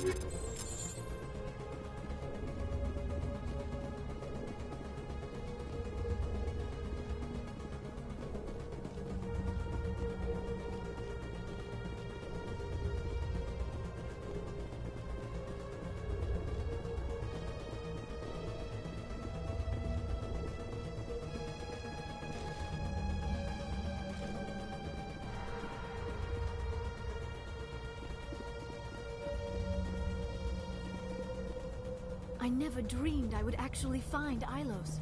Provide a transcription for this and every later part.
I never dreamed I would actually find Ilos.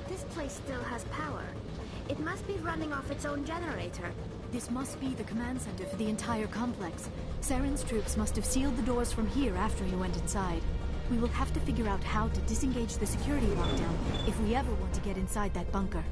This place still has power. It must be running off its own generator. This must be the command center for the entire complex. Saren's troops must have sealed the doors from here after he went inside. We will have to figure out how to disengage the security lockdown if we ever want to get inside that bunker.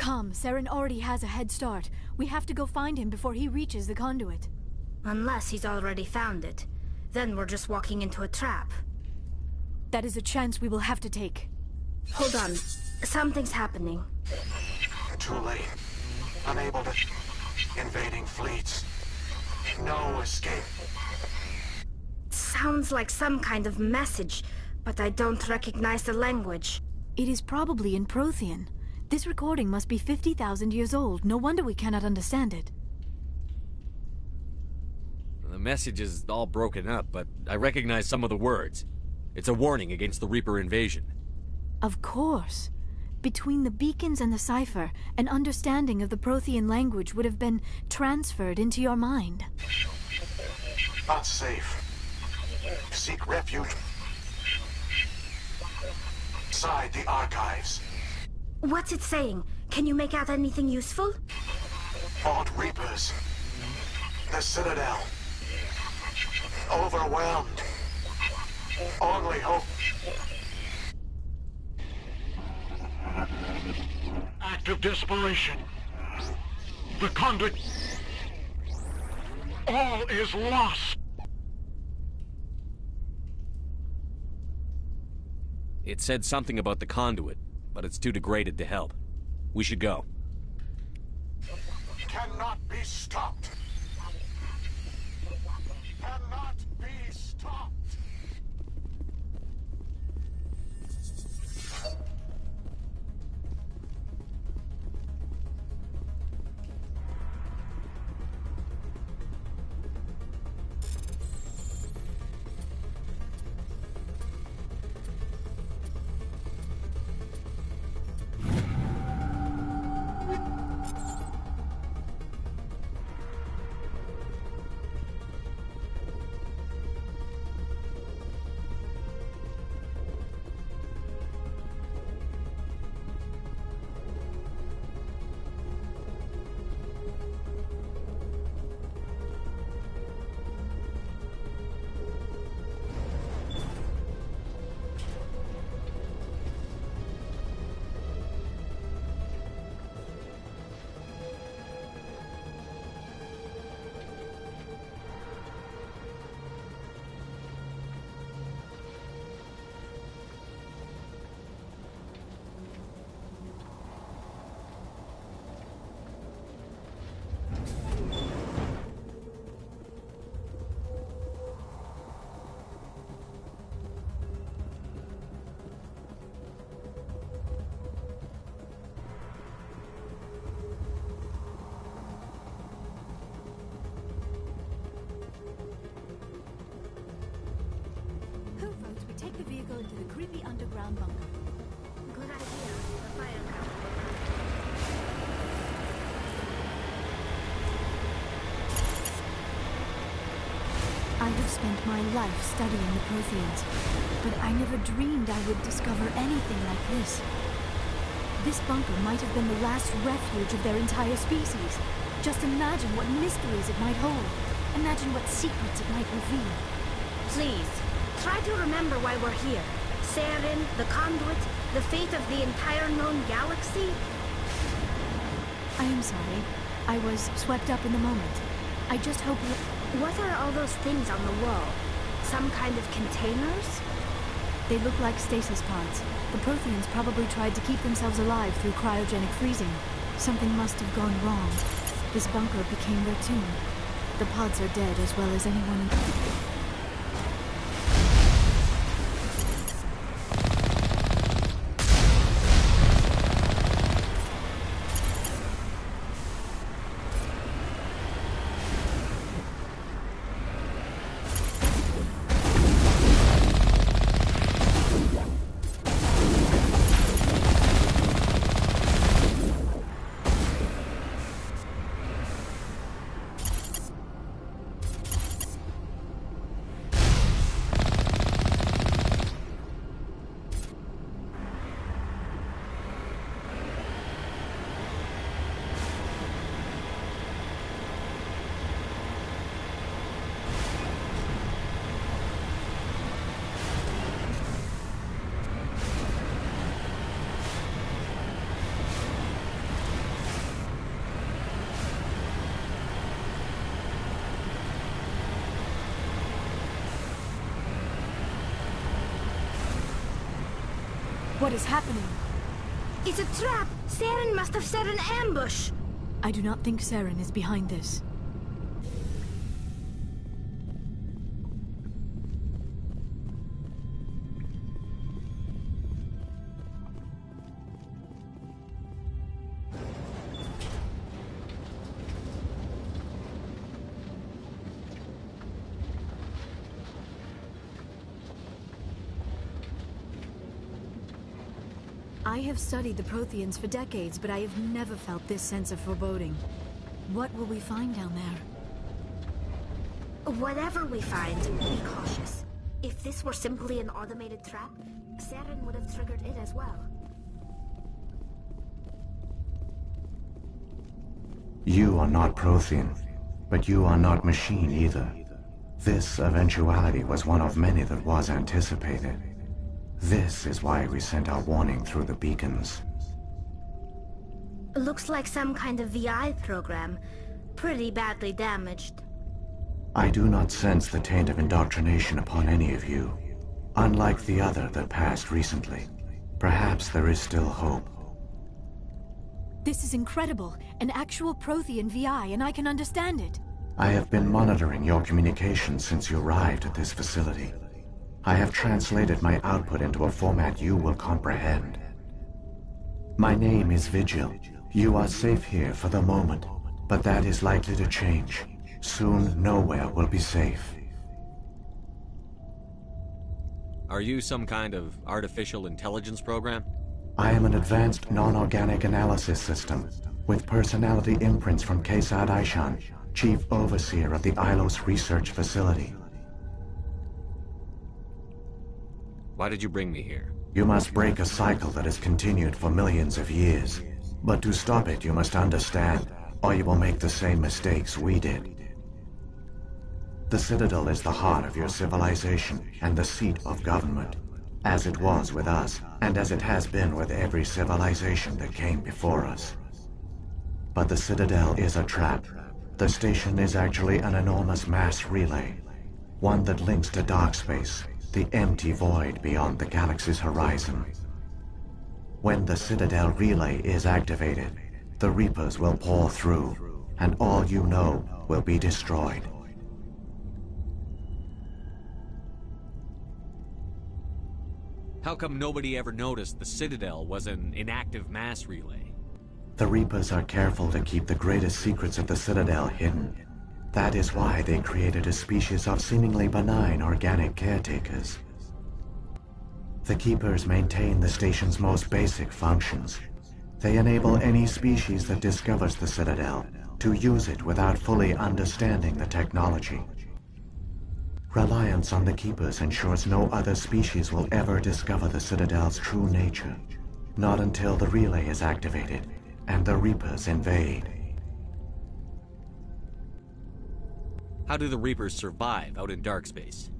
Come, Saren already has a head start. We have to go find him before he reaches the conduit. Unless he's already found it. Then we're just walking into a trap. That is a chance we will have to take. Hold on. Something's happening. Too late. Unable to... Invading fleets. No escape. Sounds like some kind of message, but I don't recognize the language. It is probably in Prothean. This recording must be 50,000 years old. No wonder we cannot understand it. The message is all broken up, but I recognize some of the words. It's a warning against the Reaper invasion. Of course. Between the beacons and the cipher, an understanding of the Prothean language would have been transferred into your mind. Not safe. Seek refuge inside the archives. What's it saying? Can you make out anything useful? Fought Reapers. The Citadel. Overwhelmed. Only hope. Act of desperation. The conduit. All is lost. It said something about the conduit, but it's too degraded to help. We should go. cannot be stopped. Cannot be stopped. Take the vehicle into the creepy underground bunker. Good idea. The fire company. I have spent my life studying the Protheans, but I never dreamed I would discover anything like this. This bunker might have been the last refuge of their entire species. Just imagine what mysteries it might hold. Imagine what secrets it might reveal. Please, try to remember why we're here. Saren, the Conduit, the fate of the entire known galaxy. I am sorry. I was swept up in the moment. I just hope you... What are all those things on the wall? Some kind of containers? They look like stasis pods. The Protheans probably tried to keep themselves alive through cryogenic freezing. Something must have gone wrong. This bunker became their tomb. The pods are dead as well as anyone... What is happening? It's a trap! Saren must have set an ambush! I do not think Saren is behind this. I have studied the Protheans for decades, but I have never felt this sense of foreboding. What will we find down there? Whatever we find, be cautious. If this were simply an automated trap, Saren would have triggered it as well. You are not Prothean, but you are not machine either. This eventuality was one of many that was anticipated. This is why we sent our warning through the beacons. Looks like some kind of VI program. Pretty badly damaged. I do not sense the taint of indoctrination upon any of you. Unlike the other that passed recently. Perhaps there is still hope. This is incredible. An actual Prothean VI, and I can understand it. I have been monitoring your communications since you arrived at this facility. I have translated my output into a format you will comprehend. My name is Vigil. You are safe here for the moment, but that is likely to change. Soon, nowhere will be safe. Are you some kind of artificial intelligence program? I am an advanced non-organic analysis system, with personality imprints from Kesad Aishan, Chief Overseer of the Ilos Research Facility. Why did you bring me here? You must break a cycle that has continued for millions of years. But to stop it, you must understand, or you will make the same mistakes we did. The Citadel is the heart of your civilization and the seat of government, as it was with us, and as it has been with every civilization that came before us. But the Citadel is a trap. The station is actually an enormous mass relay, one that links to dark space, the empty void beyond the galaxy's horizon. When the Citadel relay is activated, the Reapers will pour through, and all you know will be destroyed. How come nobody ever noticed the Citadel was an inactive mass relay? The Reapers are careful to keep the greatest secrets of the Citadel hidden. That is why they created a species of seemingly benign organic caretakers. The Keepers maintain the station's most basic functions. They enable any species that discovers the Citadel to use it without fully understanding the technology. Reliance on the Keepers ensures no other species will ever discover the Citadel's true nature, not until the relay is activated and the Reapers invade. How do the Reapers survive out in dark space?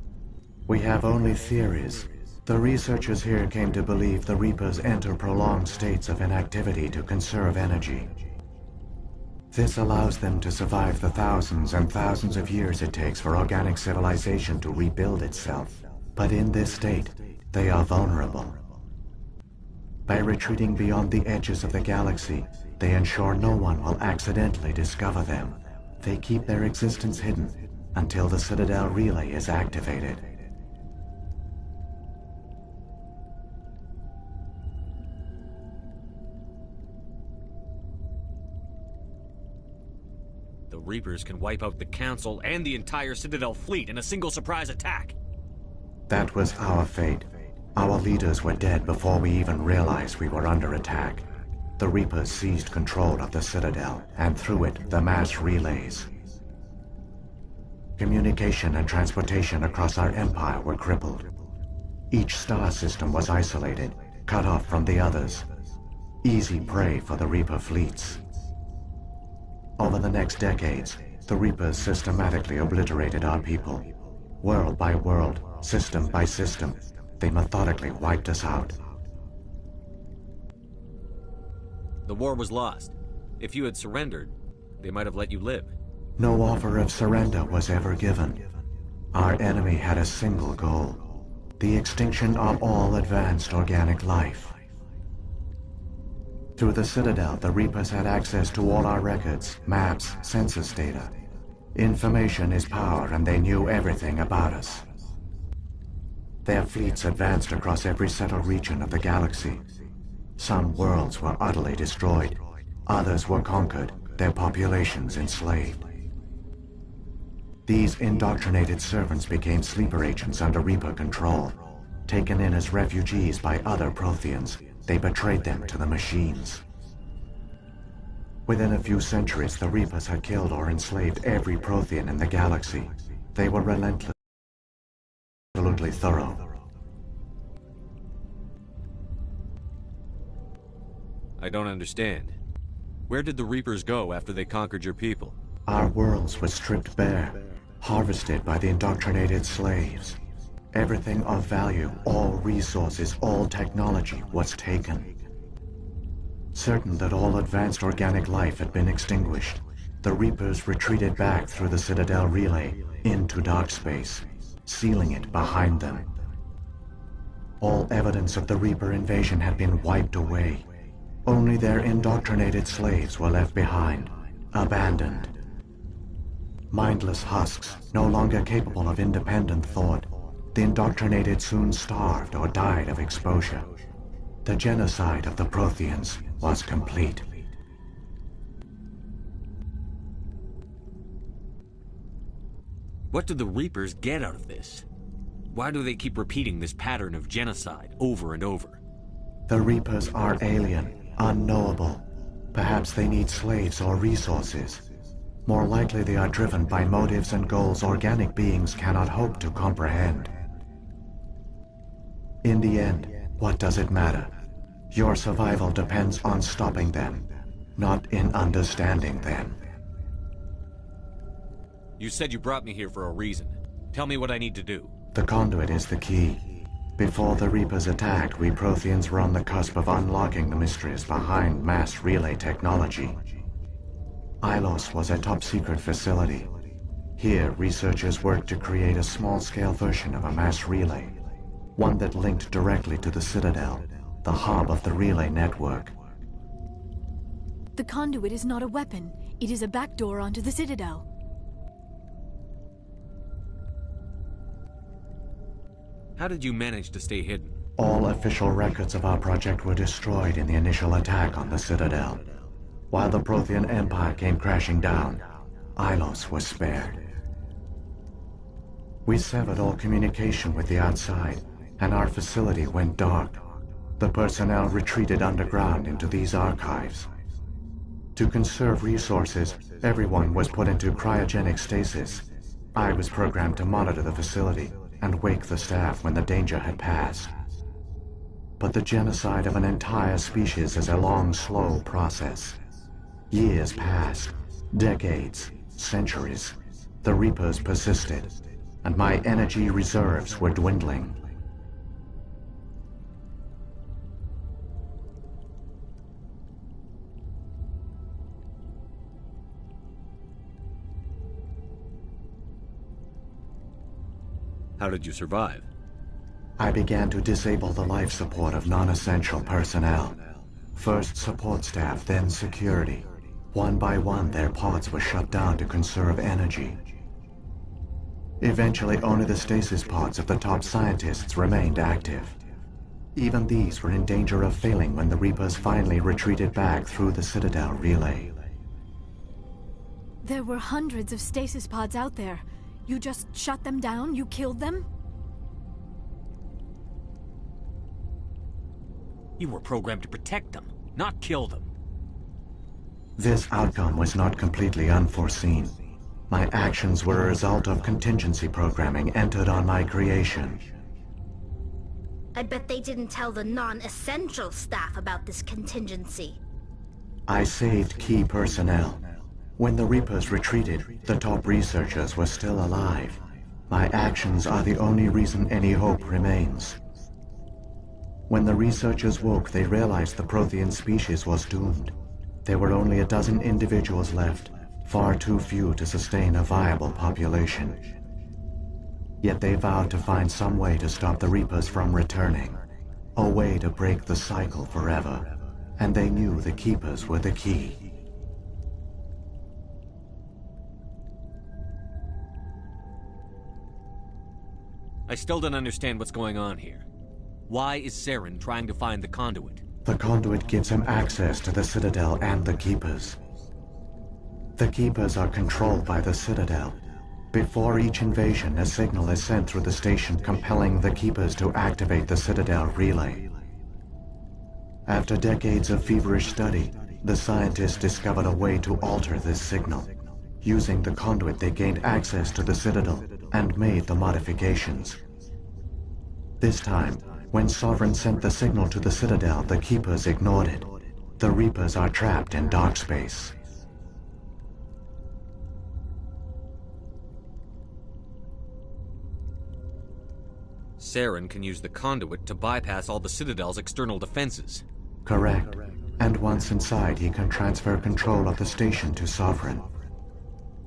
We have only theories. The researchers here came to believe the Reapers enter prolonged states of inactivity to conserve energy. This allows them to survive the thousands and thousands of years it takes for organic civilization to rebuild itself. But in this state, they are vulnerable. By retreating beyond the edges of the galaxy, they ensure no one will accidentally discover them. They keep their existence hidden until the Citadel relay is activated. The Reapers can wipe out the Council and the entire Citadel fleet in a single surprise attack. That was our fate. Our leaders were dead before we even realized we were under attack. The Reapers seized control of the Citadel, and through it, the mass relays. Communication and transportation across our empire were crippled. Each star system was isolated, cut off from the others. Easy prey for the Reaper fleets. Over the next decades, the Reapers systematically obliterated our people. World by world, system by system, they methodically wiped us out. The war was lost. If you had surrendered, they might have let you live. No offer of surrender was ever given. Our enemy had a single goal: the extinction of all advanced organic life. Through the Citadel, the Reapers had access to all our records, maps, census data. Information is power, and they knew everything about us. Their fleets advanced across every settled region of the galaxy. Some worlds were utterly destroyed. Others were conquered, their populations enslaved. These indoctrinated servants became sleeper agents under Reaper control. Taken in as refugees by other Protheans, they betrayed them to the machines. Within a few centuries, the Reapers had killed or enslaved every Prothean in the galaxy. They were relentless, absolutely thorough. I don't understand. Where did the Reapers go after they conquered your people? Our worlds were stripped bare, harvested by the indoctrinated slaves. Everything of value, all resources, all technology was taken. Certain that all advanced organic life had been extinguished, the Reapers retreated back through the Citadel relay into dark space, sealing it behind them. All evidence of the Reaper invasion had been wiped away. Only their indoctrinated slaves were left behind, abandoned. Mindless husks, no longer capable of independent thought, the indoctrinated soon starved or died of exposure. The genocide of the Protheans was complete. What do the Reapers get out of this? Why do they keep repeating this pattern of genocide over and over? The Reapers are alien, unknowable. Perhaps they need slaves or resources. More likely they are driven by motives and goals organic beings cannot hope to comprehend. In the end, what does it matter? Your survival depends on stopping them, not in understanding them. You said you brought me here for a reason. Tell me what I need to do. The conduit is the key. Before the Reapers attacked, we Protheans were on the cusp of unlocking the mysteries behind mass relay technology. Ilos was a top-secret facility. Here, researchers worked to create a small-scale version of a mass relay, one that linked directly to the Citadel, the hub of the relay network. The conduit is not a weapon. It is a backdoor onto the Citadel. How did you manage to stay hidden? All official records of our project were destroyed in the initial attack on the Citadel. While the Prothean Empire came crashing down, Ilos was spared. We severed all communication with the outside, and our facility went dark. The personnel retreated underground into these archives. To conserve resources, everyone was put into cryogenic stasis. I was programmed to monitor the facility and wake the staff when the danger had passed. But the genocide of an entire species is a long, slow process. Years passed, decades, centuries. The Reapers persisted, and my energy reserves were dwindling. How did you survive? I began to disable the life support of non-essential personnel. First support staff, then security. One by one, their pods were shut down to conserve energy. Eventually, only the stasis pods of the top scientists remained active. Even these were in danger of failing when the Reapers finally retreated back through the Citadel relay. There were hundreds of stasis pods out there. You just shut them down? You killed them? You were programmed to protect them, not kill them. This outcome was not completely unforeseen. My actions were a result of contingency programming entered on my creation. I bet they didn't tell the non-essential staff about this contingency. I saved key personnel. When the Reapers retreated, the top researchers were still alive. My actions are the only reason any hope remains. When the researchers woke, they realized the Prothean species was doomed. There were only a dozen individuals left, far too few to sustain a viable population. Yet they vowed to find some way to stop the Reapers from returning, a way to break the cycle forever, and they knew the Keepers were the key. I still don't understand what's going on here. Why is Saren trying to find the conduit? The conduit gives him access to the Citadel and the Keepers. The Keepers are controlled by the Citadel. Before each invasion, a signal is sent through the station compelling the Keepers to activate the Citadel relay. After decades of feverish study, the scientists discovered a way to alter this signal. Using the conduit, they gained access to the Citadel and made the modifications. This time, when Sovereign sent the signal to the Citadel, the Keepers ignored it. The Reapers are trapped in dark space. Saren can use the conduit to bypass all the Citadel's external defenses. Correct. And once inside, he can transfer control of the station to Sovereign.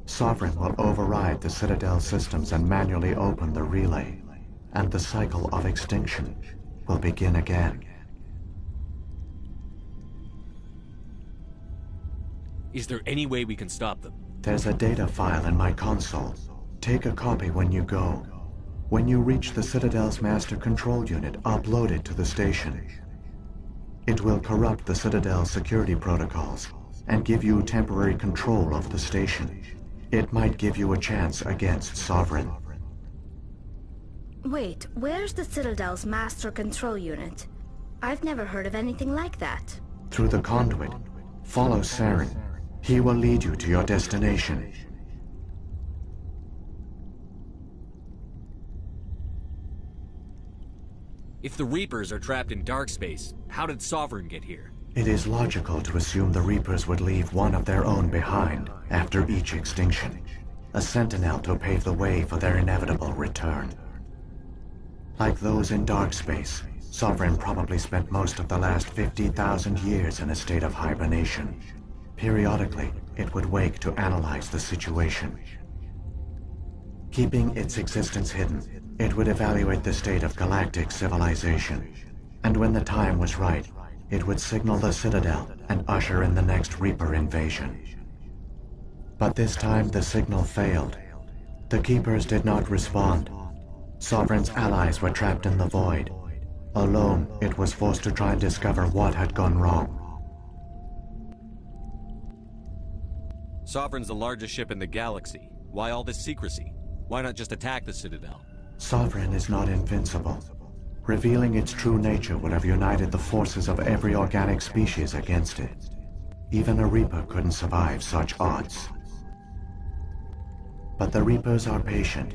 Sovereign will override the Citadel systems and manually open the relay, and the cycle of extinction will begin again. Is there any way we can stop them? There's a data file in my console. Take a copy when you go. When you reach the Citadel's master control unit, upload it to the station. It will corrupt the Citadel's security protocols and give you temporary control of the station. It might give you a chance against Sovereign. Wait, where's the Citadel's master control unit? I've never heard of anything like that. Through the conduit, follow Saren. He will lead you to your destination. If the Reapers are trapped in dark space, how did Sovereign get here? It is logical to assume the Reapers would leave one of their own behind after each extinction. A sentinel to pave the way for their inevitable return. Like those in dark space, Sovereign probably spent most of the last 50,000 years in a state of hibernation. Periodically, it would wake to analyze the situation. Keeping its existence hidden, it would evaluate the state of galactic civilization. And when the time was right, it would signal the Citadel and usher in the next Reaper invasion. But this time the signal failed. The Keepers did not respond. Sovereign's allies were trapped in the void. Alone, it was forced to try and discover what had gone wrong. Sovereign's the largest ship in the galaxy. Why all this secrecy? Why not just attack the Citadel? Sovereign is not invincible. Revealing its true nature would have united the forces of every organic species against it. Even a Reaper couldn't survive such odds. But the Reapers are patient.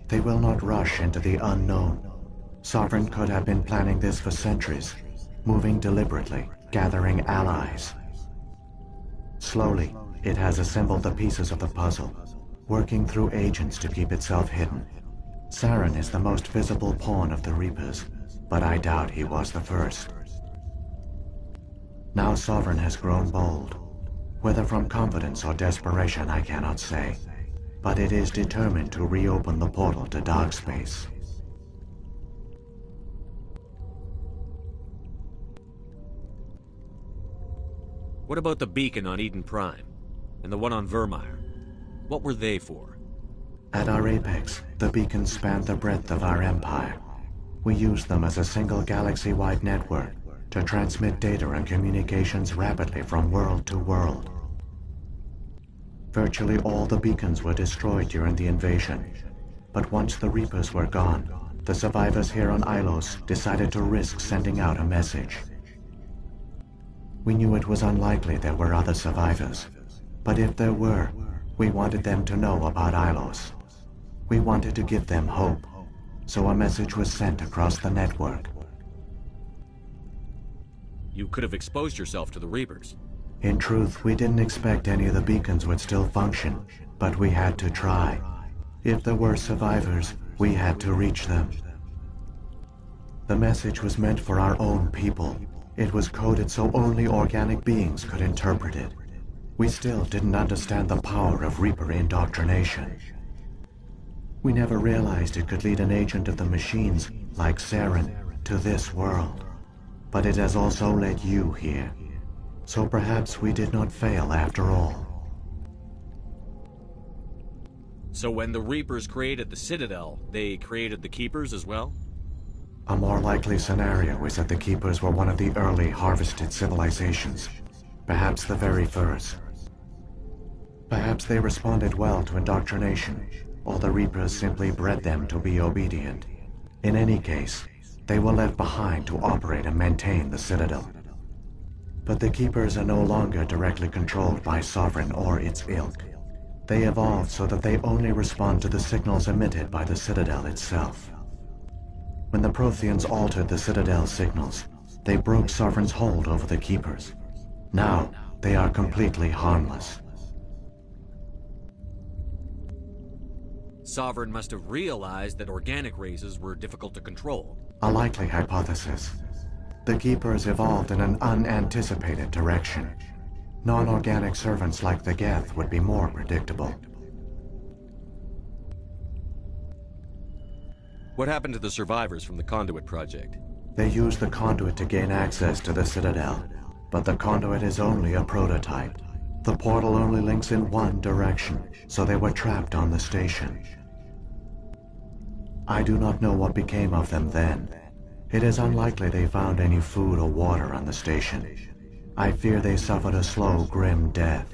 They will not rush into the unknown. Sovereign could have been planning this for centuries, moving deliberately, gathering allies. Slowly, it has assembled the pieces of the puzzle, working through agents to keep itself hidden. Saren is the most visible pawn of the Reapers, but I doubt he was the first. Now Sovereign has grown bold. Whether from confidence or desperation, I cannot say. But it is determined to reopen the portal to dark space. What about the beacon on Eden Prime? And the one on Vermeer? What were they for? At our apex, the beacons spanned the breadth of our empire. We used them as a single galaxy-wide network to transmit data and communications rapidly from world to world. Virtually all the beacons were destroyed during the invasion, but once the Reapers were gone, the survivors here on Ilos decided to risk sending out a message. We knew it was unlikely there were other survivors, but if there were, we wanted them to know about Ilos. We wanted to give them hope, so a message was sent across the network. You could have exposed yourself to the Reapers. In truth, we didn't expect any of the beacons would still function, but we had to try. If there were survivors, we had to reach them. The message was meant for our own people. It was coded so only organic beings could interpret it. We still didn't understand the power of Reaper indoctrination. We never realized it could lead an agent of the machines, like Saren, to this world. But it has also led you here. So perhaps we did not fail after all. So when the Reapers created the Citadel, they created the Keepers as well? A more likely scenario is that the Keepers were one of the early harvested civilizations. Perhaps the very first. Perhaps they responded well to indoctrination, or the Reapers simply bred them to be obedient. In any case, they were left behind to operate and maintain the Citadel. But the Keepers are no longer directly controlled by Sovereign or its ilk. They evolved so that they only respond to the signals emitted by the Citadel itself. When the Protheans altered the Citadel's signals, they broke Sovereign's hold over the Keepers. Now, they are completely harmless. Sovereign must have realized that organic races were difficult to control. A likely hypothesis. The Keepers evolved in an unanticipated direction. Non-organic servants like the Geth would be more predictable. What happened to the survivors from the Conduit project? They used the Conduit to gain access to the Citadel, but the Conduit is only a prototype. The portal only links in one direction, so they were trapped on the station. I do not know what became of them then. It is unlikely they found any food or water on the station. I fear they suffered a slow, grim death.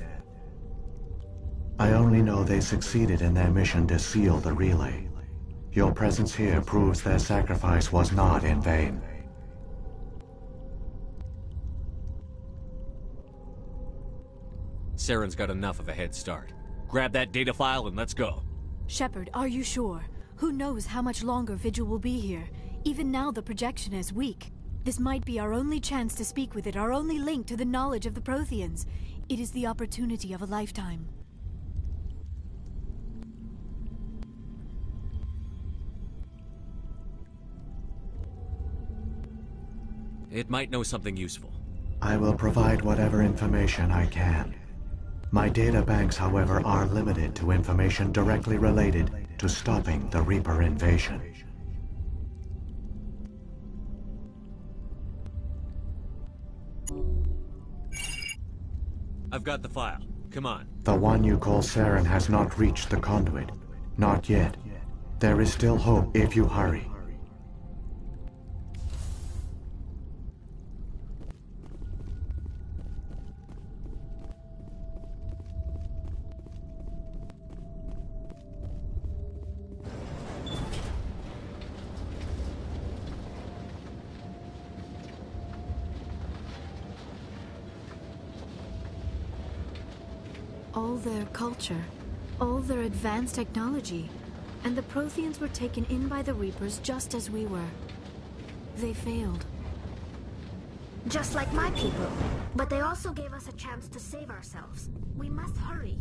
I only know they succeeded in their mission to seal the relay. Your presence here proves their sacrifice was not in vain. Saren's got enough of a head start. Grab that data file and let's go. Sheppard, are you sure? Who knows how much longer Vigil will be here? Even now the projection is weak. This might be our only chance to speak with it, our only link to the knowledge of the Protheans. It is the opportunity of a lifetime. It might know something useful. I will provide whatever information I can. My data banks, however, are limited to information directly related to stopping the Reaper invasion. I've got the file. Come on. The one you call Saren has not reached the conduit. Not yet. There is still hope if you hurry. All their culture, all their advanced technology, and the Protheans were taken in by the Reapers just as we were. They failed. Just like my people. But they also gave us a chance to save ourselves. We must hurry.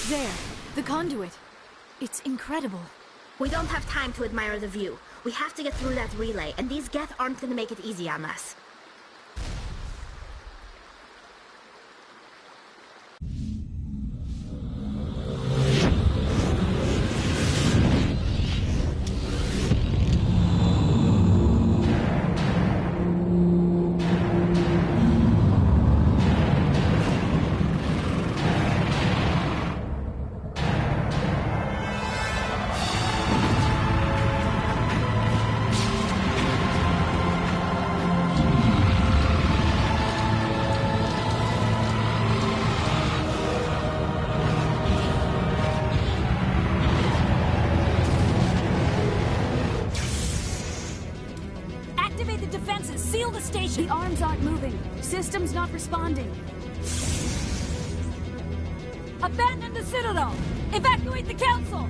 There, the conduit. It's incredible. We don't have time to admire the view. We have to get through that relay, and these Geth aren't gonna make it easy on us. station! The arms aren't moving. System's not responding. Abandon the Citadel! Evacuate the Council!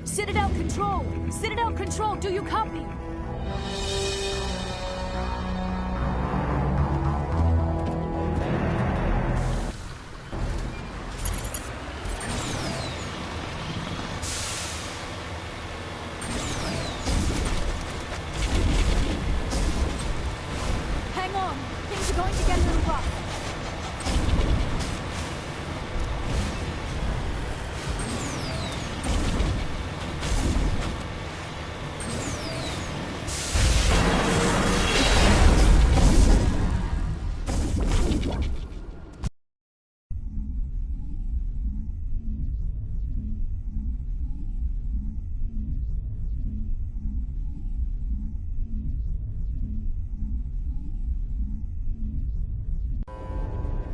Citadel Control! Citadel Control, do you copy? Hang on! Things are going to get a little rough.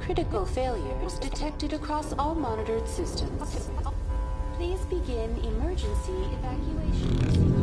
Critical failures detected across all monitored systems. Please begin emergency evacuation.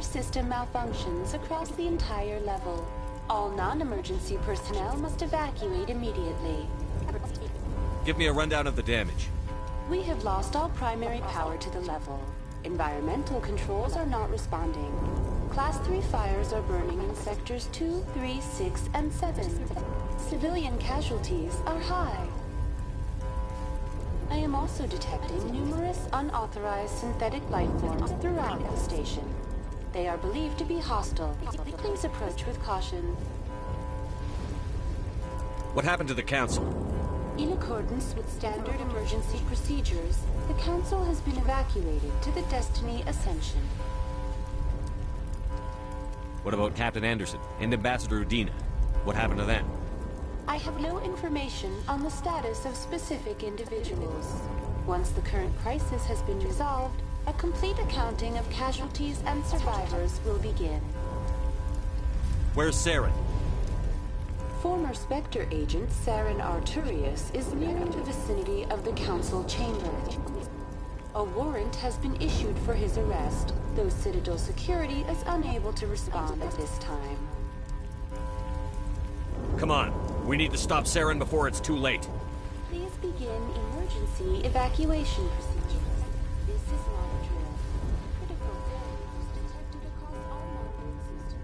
System malfunctions across the entire level. All non-emergency personnel must evacuate immediately. Give me a rundown of the damage. We have lost all primary power to the level. Environmental controls are not responding. Class 3 fires are burning in sectors 2, 3, 6, and 7. Civilian casualties are high. I am also detecting numerous unauthorized synthetic life forms throughout the station. They are believed to be hostile. Please approach with caution. What happened to the Council? In accordance with standard emergency procedures, the Council has been evacuated to the Destiny Ascension. What about Captain Anderson and Ambassador Udina? What happened to them? I have no information on the status of specific individuals. Once the current crisis has been resolved, a complete accounting of casualties and survivors will begin. Where's Saren? Former Spectre agent Saren Arturius is near the vicinity of the Council chamber. A warrant has been issued for his arrest, though Citadel security is unable to respond at this time. Come on, we need to stop Saren before it's too late. Please begin emergency evacuation procedures. This is not a drill. Critical failures detected across all monitoring systems.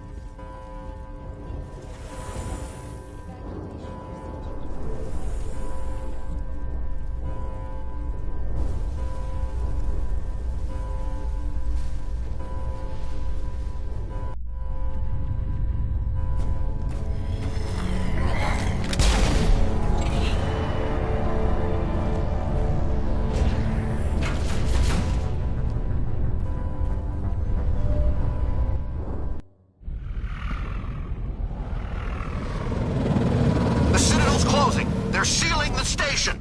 They're sealing the station!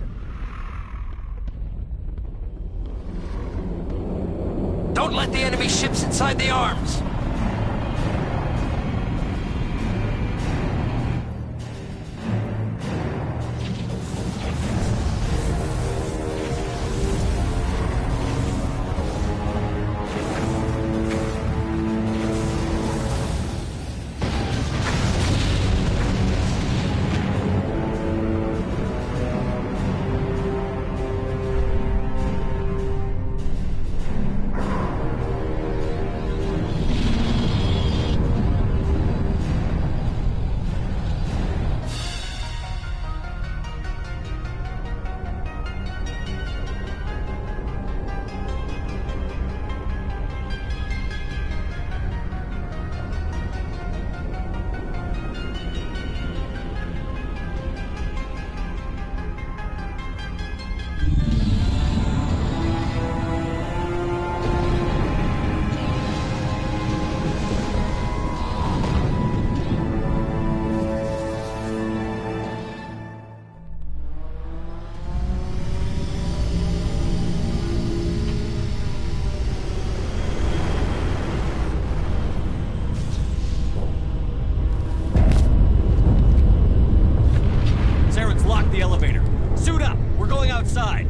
Don't let the enemy ships inside the arms! elevator. Suit up. We're going outside.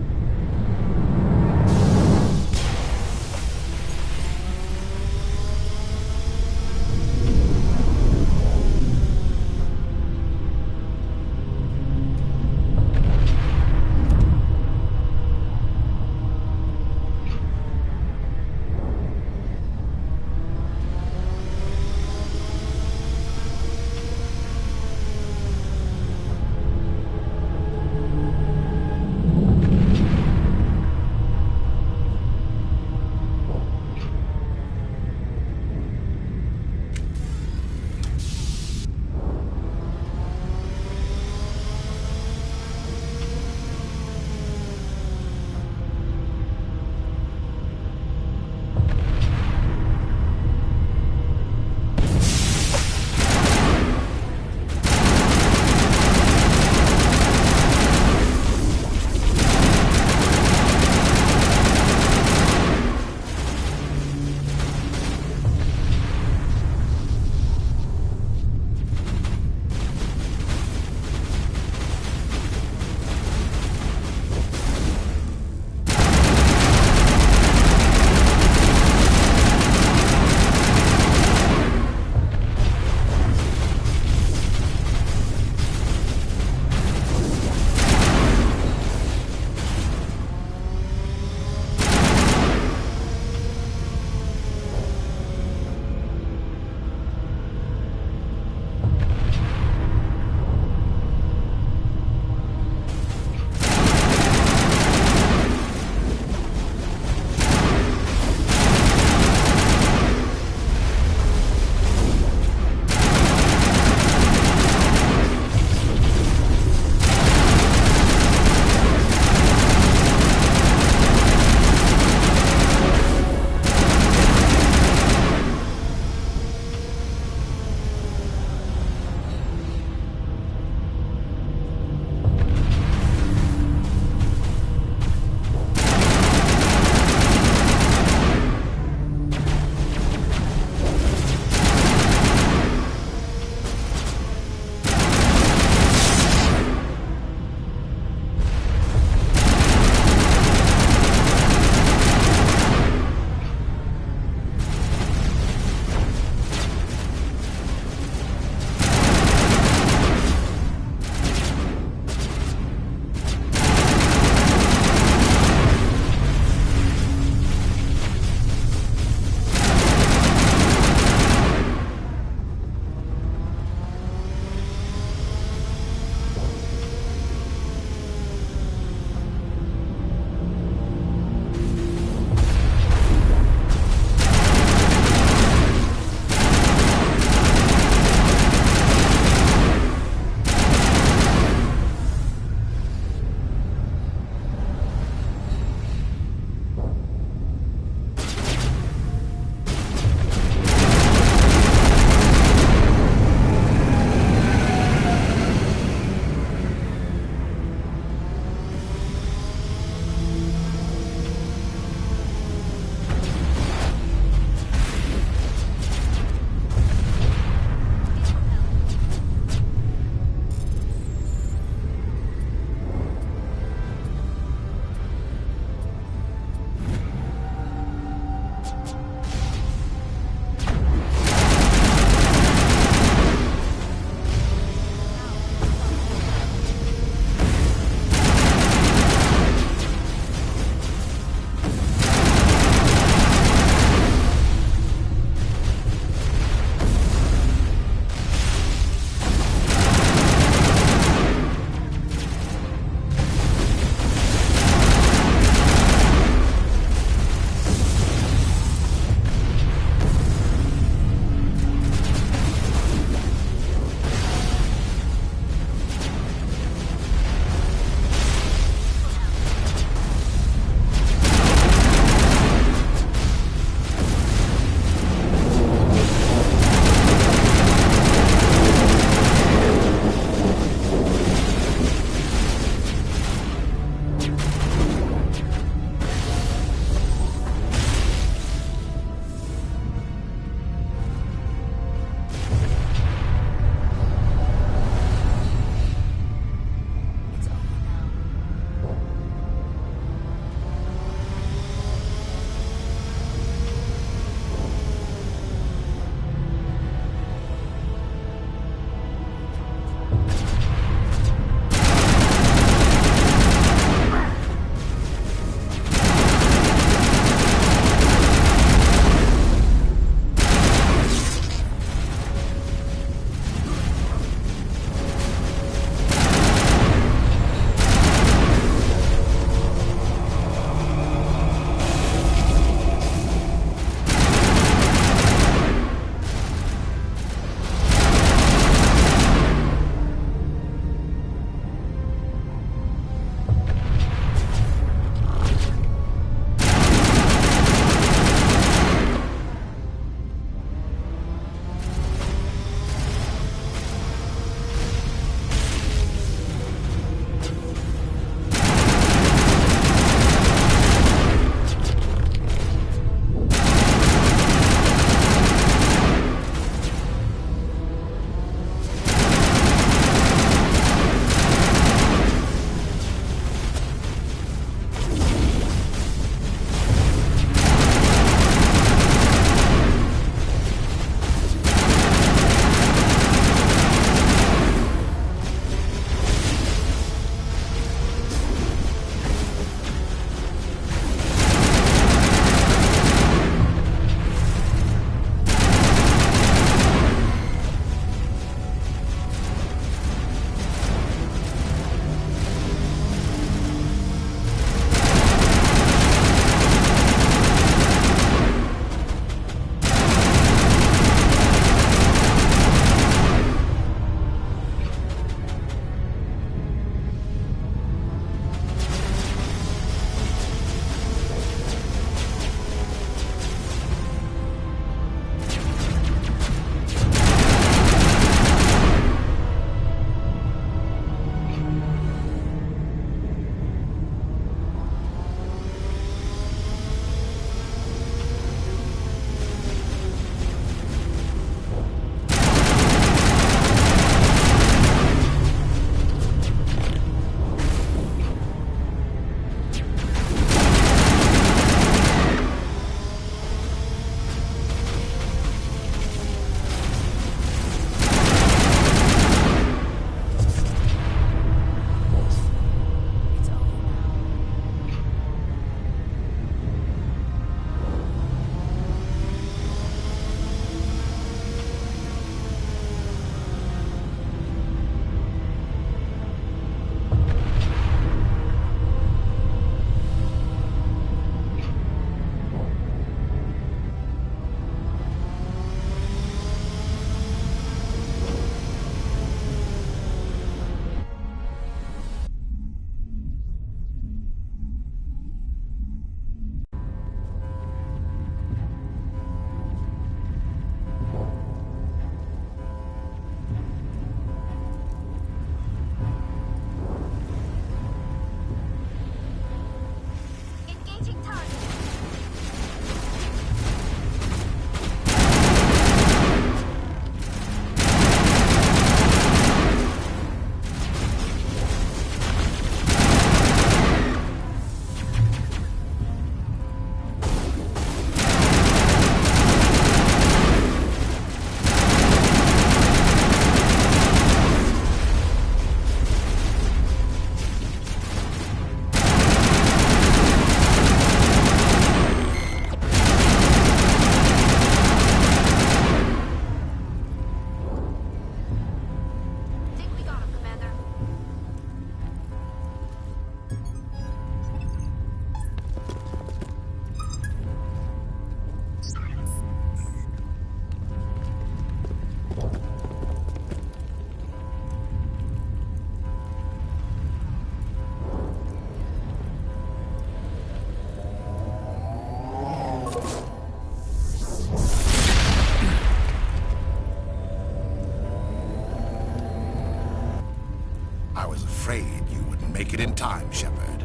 make it in time, Sheppard.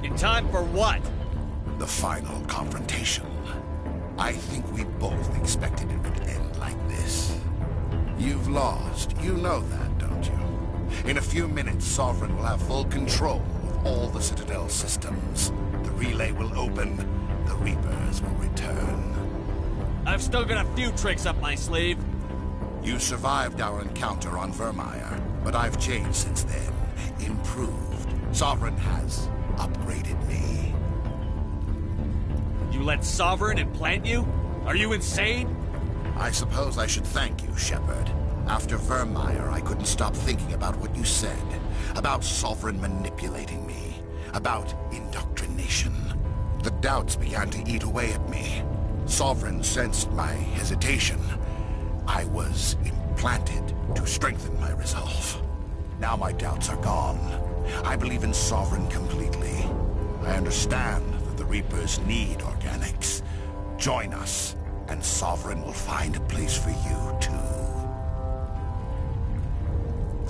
In time for what? The final confrontation. I think we both expected it would end like this. You've lost. You know that, don't you? In a few minutes, Sovereign will have full control of all the Citadel systems. The relay will open. The Reapers will return. I've still got a few tricks up my sleeve. You survived our encounter on Vermeer, but I've changed since then. Improved. Sovereign has upgraded me. You let Sovereign implant you? Are you insane? I suppose I should thank you, Sheppard. After Vermeer, I couldn't stop thinking about what you said. About Sovereign manipulating me. About indoctrination. The doubts began to eat away at me. Sovereign sensed my hesitation. I was implanted to strengthen my resolve. Now my doubts are gone. I believe in Sovereign completely. I understand that the Reapers need organics. Join us, and Sovereign will find a place for you, too.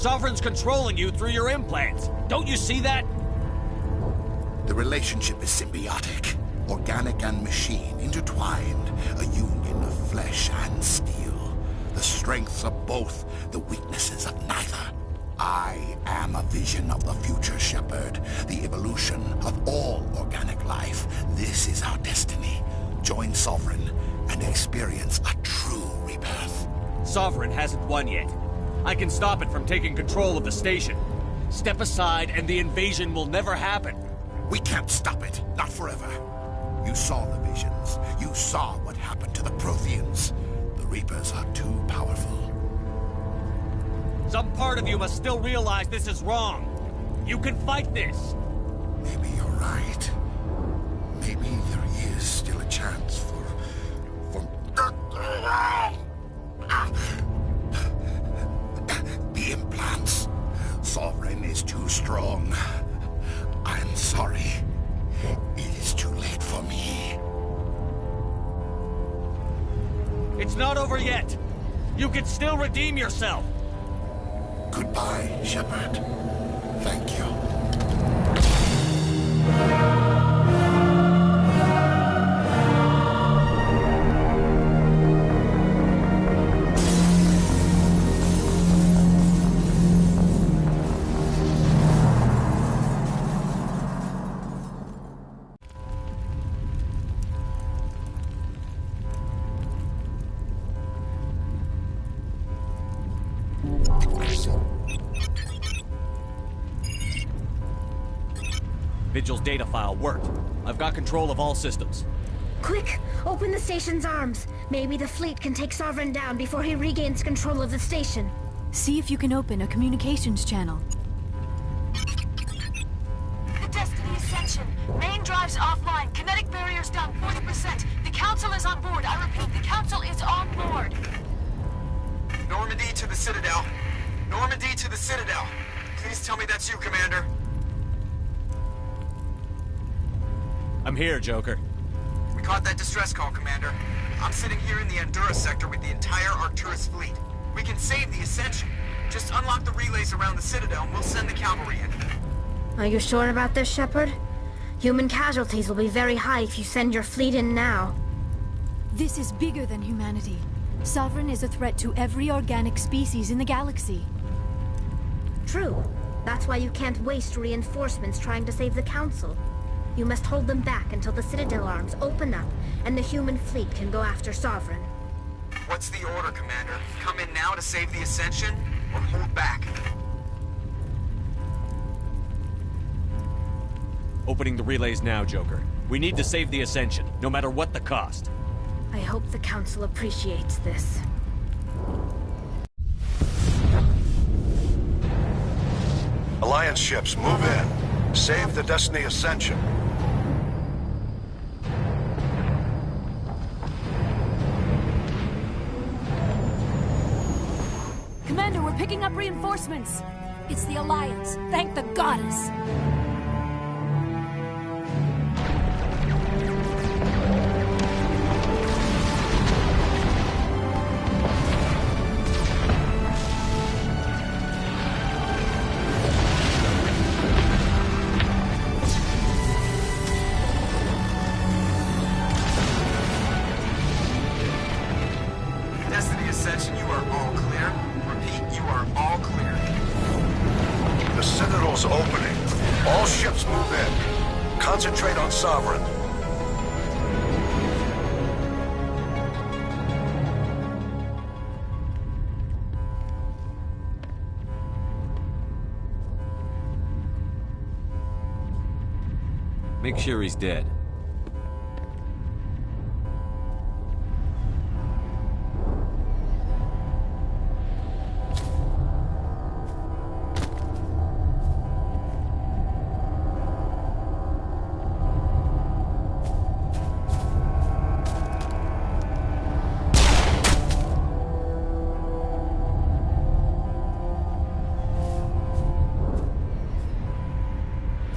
Sovereign's controlling you through your implants. Don't you see that? The relationship is symbiotic. Organic and machine, intertwined. A union of flesh and steel. The strengths of both, the weaknesses of neither. I am a vision of the future, Sheppard. The evolution of all organic life. This is our destiny. Join Sovereign and experience a true rebirth. Sovereign hasn't won yet. I can stop it from taking control of the station. Step aside and the invasion will never happen. We can't stop it. Not forever. You saw the visions. You saw what happened to the Protheans. The Reapers are too powerful. Some part of you must still realize this is wrong. You can fight this. Maybe you're right. Maybe there is still a chance for... The implants. Sovereign is too strong. I'm sorry. It is too late for me. It's not over yet. You can still redeem yourself. Goodbye, Sheppard. Thank you. Vigil's data file worked. I've got control of all systems. Quick! Open the station's arms. Maybe the fleet can take Sovereign down before he regains control of the station. See if you can open a communications channel. The Destiny Ascension. Main drives offline. Kinetic barriers down 40%. The Council is on board. I repeat, the Council is on board. Normandy to the Citadel. Normandy to the Citadel. Please tell me that's you, Commander. I'm here, Joker. We caught that distress call, Commander. I'm sitting here in the Andurra sector with the entire Arcturus fleet. We can save the Ascension. Just unlock the relays around the Citadel and we'll send the cavalry in. Are you sure about this, Sheppard? Human casualties will be very high if you send your fleet in now. This is bigger than humanity. Sovereign is a threat to every organic species in the galaxy. True. That's why you can't waste reinforcements trying to save the Council. You must hold them back until the Citadel arms open up and the human fleet can go after Sovereign. What's the order, Commander? Come in now to save the Ascension, or hold back? Opening the relays now, Joker. We need to save the Ascension, no matter what the cost. I hope the Council appreciates this. Alliance ships, move in. Save the Destiny Ascension. Commander, we're picking up reinforcements. It's the Alliance. Thank the goddess. Concentrate on Sovereign. Make sure he's dead.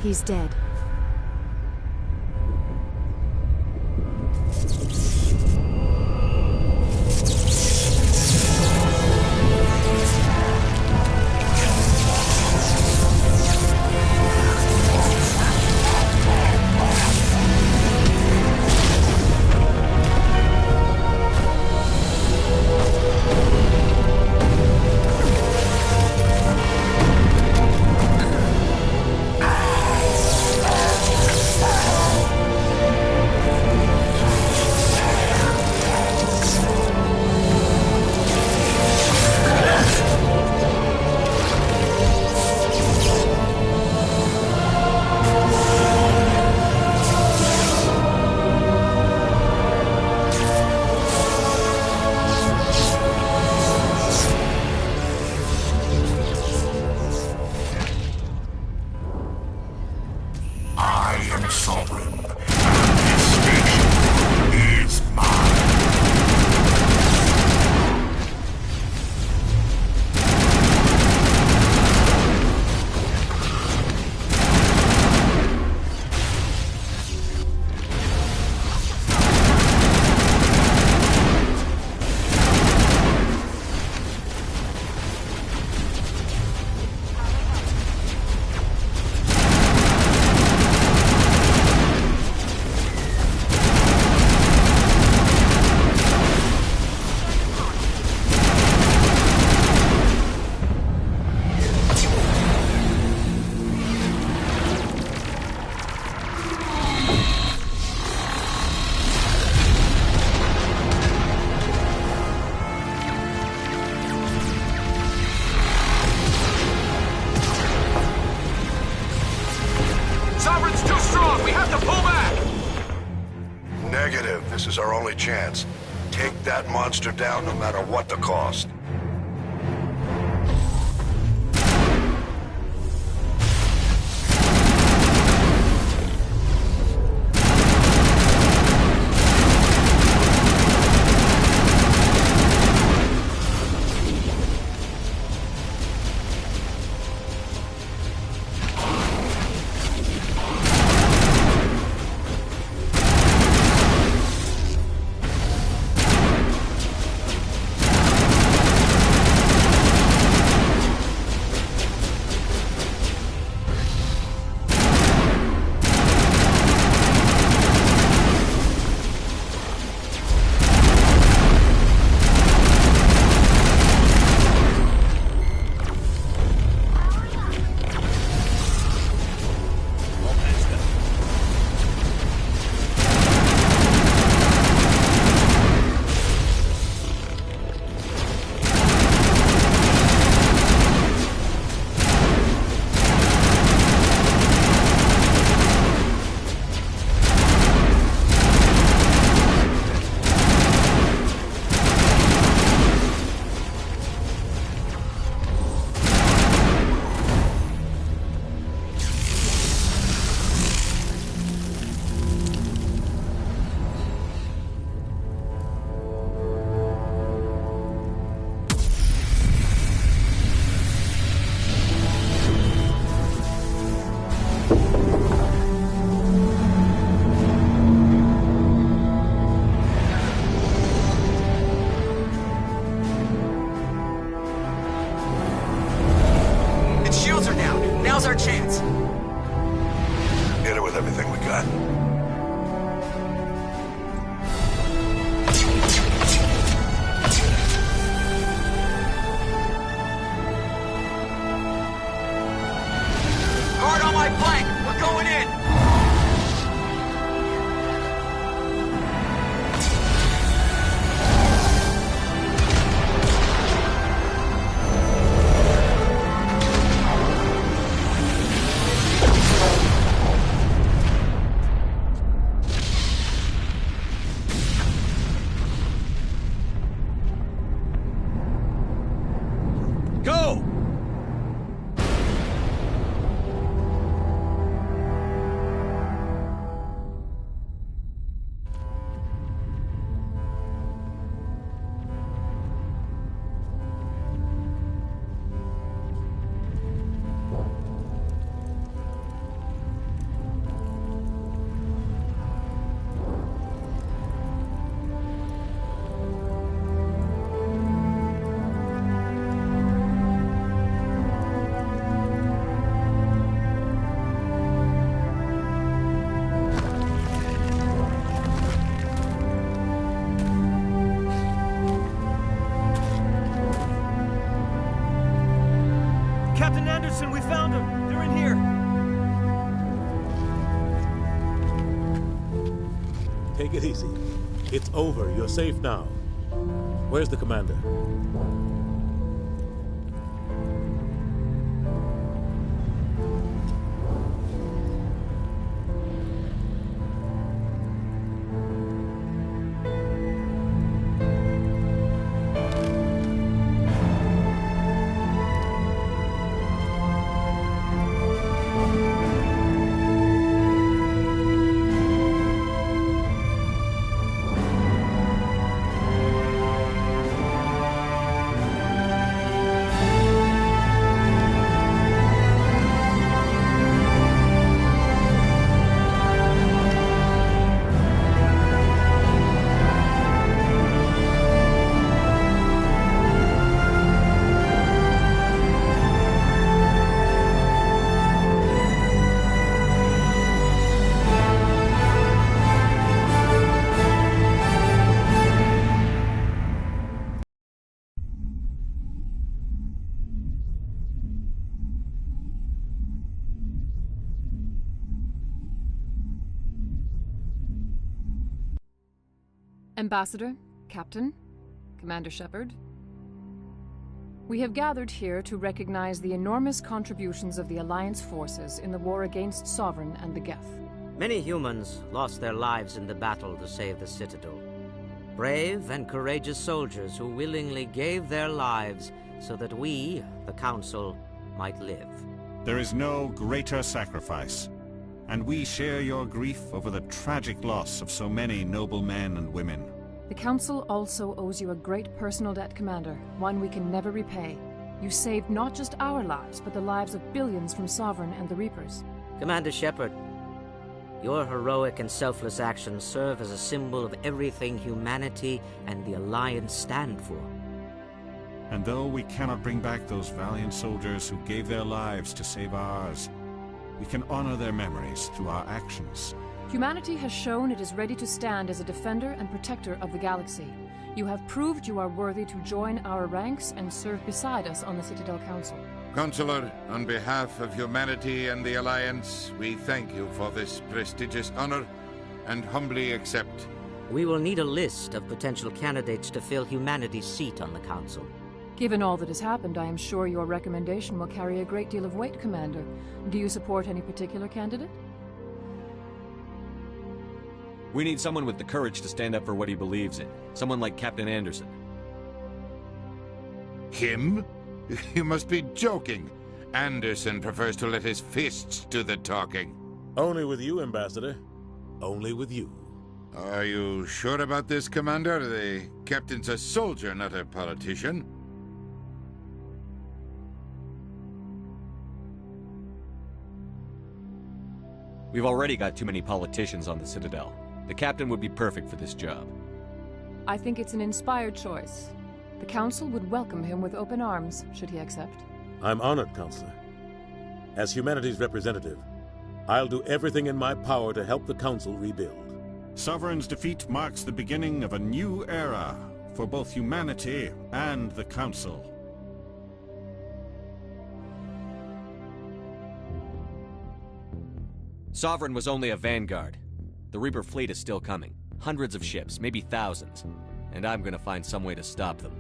He's dead. This is our only chance. Take that monster down no matter what the cost. Now's our chance. Hit it with everything we got. Guard on my flank. We're going in. Go! Captain Anderson, we found them! They're in here! Take it easy. It's over. You're safe now. Where's the commander? Ambassador, Captain, Commander Sheppard. We have gathered here to recognize the enormous contributions of the Alliance forces in the war against Sovereign and the Geth. Many humans lost their lives in the battle to save the Citadel. Brave and courageous soldiers who willingly gave their lives so that we, the Council, might live. There is no greater sacrifice, and we share your grief over the tragic loss of so many noble men and women. The Council also owes you a great personal debt, Commander, one we can never repay. You saved not just our lives, but the lives of billions from Sovereign and the Reapers. Commander Sheppard, your heroic and selfless actions serve as a symbol of everything humanity and the Alliance stand for. And though we cannot bring back those valiant soldiers who gave their lives to save ours, we can honor their memories through our actions. Humanity has shown it is ready to stand as a defender and protector of the galaxy. You have proved you are worthy to join our ranks and serve beside us on the Citadel Council. Consular, on behalf of humanity and the Alliance, we thank you for this prestigious honor and humbly accept. We will need a list of potential candidates to fill humanity's seat on the Council. Given all that has happened, I am sure your recommendation will carry a great deal of weight, Commander. Do you support any particular candidate? We need someone with the courage to stand up for what he believes in. Someone like Captain Anderson. Him? You must be joking. Anderson prefers to let his fists do the talking. Only with you, Ambassador. Only with you. Are you sure about this, Commander? The captain's a soldier, not a politician. We've already got too many politicians on the Citadel. The captain would be perfect for this job. I think it's an inspired choice. The Council would welcome him with open arms, should he accept. I'm honored, Counselor. As humanity's representative, I'll do everything in my power to help the Council rebuild. Sovereign's defeat marks the beginning of a new era for both humanity and the Council. Sovereign was only a vanguard. The Reaper fleet is still coming. Hundreds of ships, maybe thousands. And I'm gonna find some way to stop them.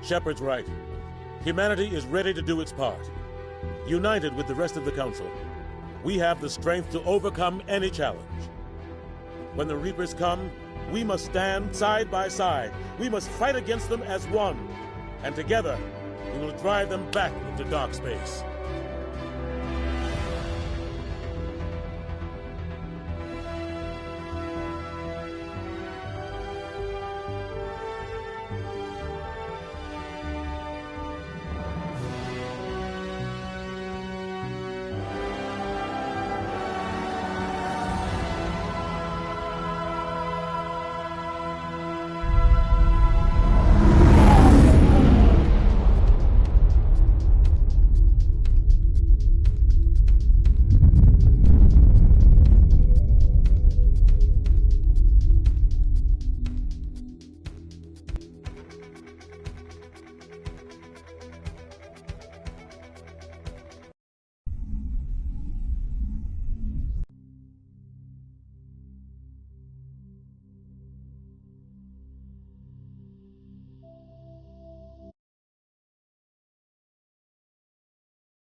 Sheppard's right. Humanity is ready to do its part. United with the rest of the Council, we have the strength to overcome any challenge. When the Reapers come, we must stand side by side. We must fight against them as one. And together, we will drive them back into dark space.